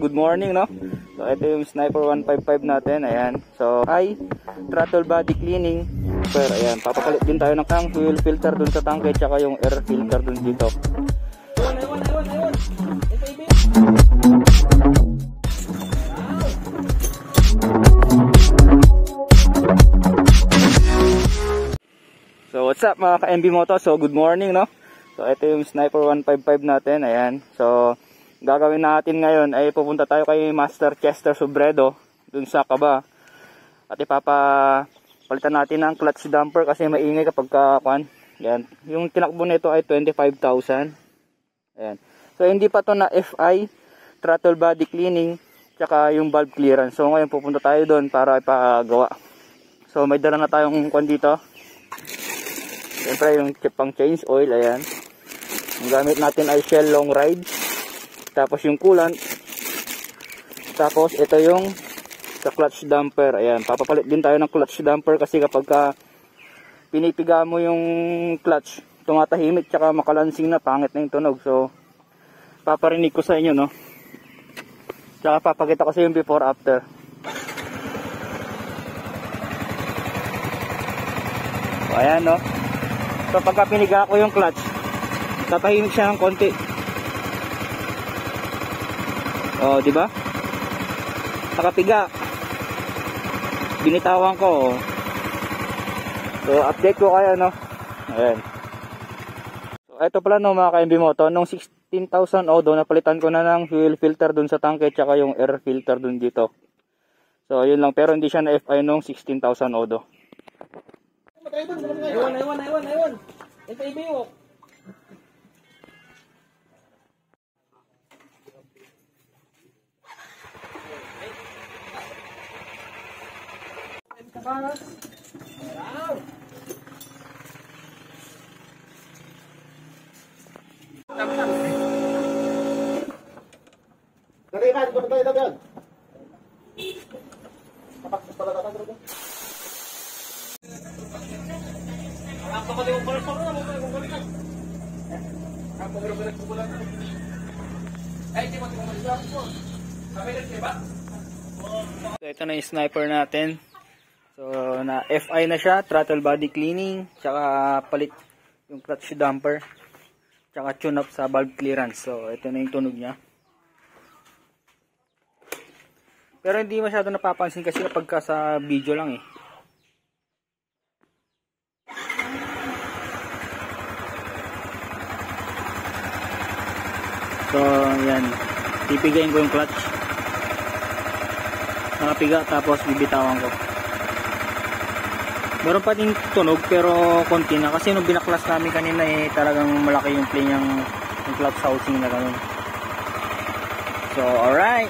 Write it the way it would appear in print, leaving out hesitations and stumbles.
good morning, no? So ito yung Sniper 155 natin, ayan. So ay throttle body cleaning. Pero ayan, papapalit din tayo ng fuel filter dun sa tangke tsaka yung air filter dun dito. So what's up mga ka-MB Moto? So good morning, no? So ito yung Sniper 155 natin, ayan. So gagawin natin ngayon ay pupunta tayo kay Master Chester Sobredo dun sa Kaba. At ipapalitan natin ang clutch damper kasi maingay kapag kakuan. Ayan. Yung tinakbo nito ay 25,000. Ayan. So hindi pa to na FI, throttle body cleaning, tsaka yung valve clearance. So ngayon pupunta tayo doon para ipagawa. So may dala na tayong kuan dito. Siyempre yung pang change oil, ayan. Ang gamit natin ay Shell Long Ride. Tapos yung coolant. Tapos ito yung sa clutch damper. Ayan, papapalit din tayo ng clutch damper kasi kapag pinipiga mo yung clutch, tumatahimik tsaka makalansing na, pangit na yung tunog. So paparinig ko sa inyo, no. Tsaka papakita ko sa yung before after. So, ayan, no. So pagka piniga ko yung clutch, tatahimik siya ng konti. Oh, di ba? Nakapiga. Binitawan ko. Oh. So update ko kayo, no. Ayan. So ito pala, no, mga ka-MB Moto, nung 16,000 odo napalitan ko na ng fuel filter dun sa tangke tsaka yung air filter dun dito. So yun lang, pero hindi siya na FI nung 16,000 odo. Ayun. Ito ibiyok. Kabaras. Wow. Narihan ko tayo doon. Kapag pala tatang doon. Ako ko din pala na mo ko. Ako ko pala. Ay, di mo masyado po. Sabi na ba? So ito na yung sniper natin. So na FI na siya, throttle body cleaning, tsaka palit yung clutch damper, tsaka tune up sa valve clearance. So ito na yung tunog niya. Pero hindi masyado napapansin kasi kapag sa video lang eh. So yan, pipigayin ko yung clutch. Nakapiga tapos bibitawan ko. Meron pa din tunog pero konti na kasi nung binaklas namin kanina eh talagang malaki yung play ng clutch housing na ganun. So alright.